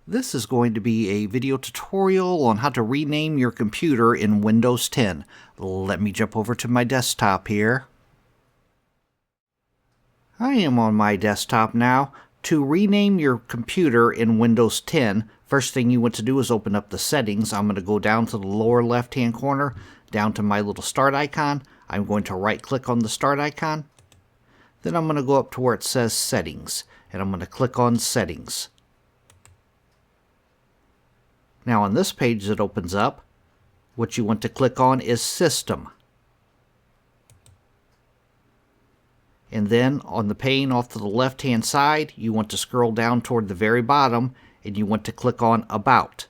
This is going to be a video tutorial on how to rename your computer in Windows 10. Let me jump over to my desktop here. I am on my desktop now. To rename your computer in Windows 10, first thing you want to do is open up the settings. I'm going to go down to the lower left hand corner, down to my little start icon. I'm going to right click on the start icon. Then I'm going to go up to where it says settings, and I'm going to click on settings. Now on this page that opens up, what you want to click on is System. And then on the pane off to the left hand side, you want to scroll down toward the very bottom and you want to click on About.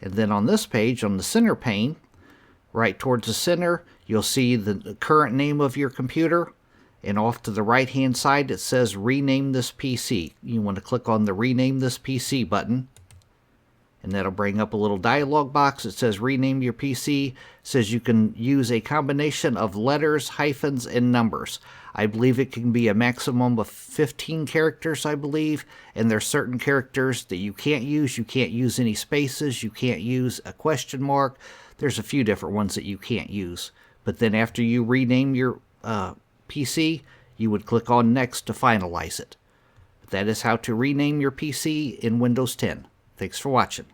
And then on this page, on the center pane, right towards the center, you'll see the current name of your computer. And off to the right hand side it says Rename This PC. You want to click on the Rename This PC button. And that'll bring up a little dialog box. It says Rename Your PC. It says you can use a combination of letters, hyphens, and numbers. I believe it can be a maximum of 15 characters, I believe. And there's certain characters that you can't use. You can't use any spaces. You can't use a question mark. There's a few different ones that you can't use. But then after you rename your PC, you would click on Next to finalize it. That is how to rename your PC in Windows 10. Thanks for watching.